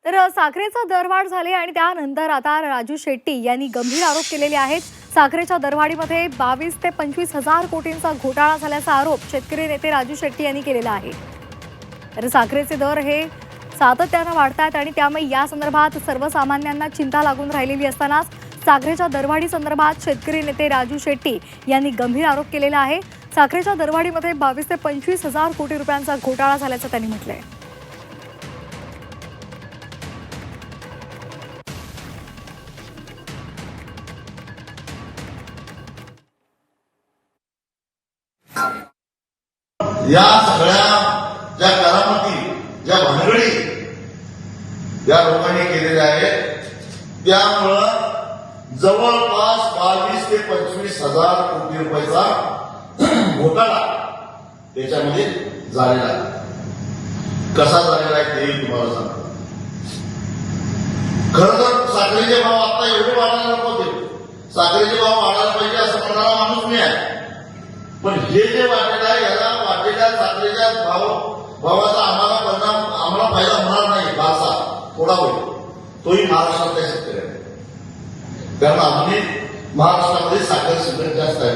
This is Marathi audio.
तर साखरेचा दरवाढ झाली आणि त्यानंतर आता राजू शेट्टी यांनी गंभीर आरोप केलेले आहेत। साखरेच्या दरवाढीमध्ये 22 ते 25 हजार कोटींचा घोटाळा झाल्याचा आरोप शेतकरी नेते राजू शेट्टी यांनी केलेला आहे। तर साखरेचे दर हे सातत्याने वाढतात आणि त्यामुळे या संदर्भात सर्वसामान्यांना चिंता लागून राहिलेली असतानाच साखरेच्या दरवाढी संदर्भात शेतकरी नेते राजू शेट्टी यांनी गंभीर आरोप केलेला आहे। साखरेच्या दरवाढीमध्ये 22 ते 25 हजार कोटी रुपयांचा घोटाळा झाल्याचं त्यांनी म्हटलंय। या सगळ्या ज्या करामती ज्या भानगडी या लोकांनी केलेल्या आहेत त्यामुळं जवळपास 22 ते 25 हजार कोटी रुपयाचा घोटाळा त्याच्यामध्ये झालेला आहे। कसा झालेला आहे ते तुम्हाला सांगतो। खरं तर साखरेचे भाव आता एवढे वाढायला नको होते। साखरेचे भाव वाढायला पाहिजे असं म्हणणारा माणूस मी आहे, पण हे जे वाढलेलं आहे याला वाढलेल्या साखरेच्या भावाचा आम्हाला फायदा होणार नाही। फारसा थोडा होईल, तोही महाराष्ट्रातल्या शेतकऱ्यांना, कारण आधुनिक महाराष्ट्रामध्ये साखर शिल्लक जास्त आहे।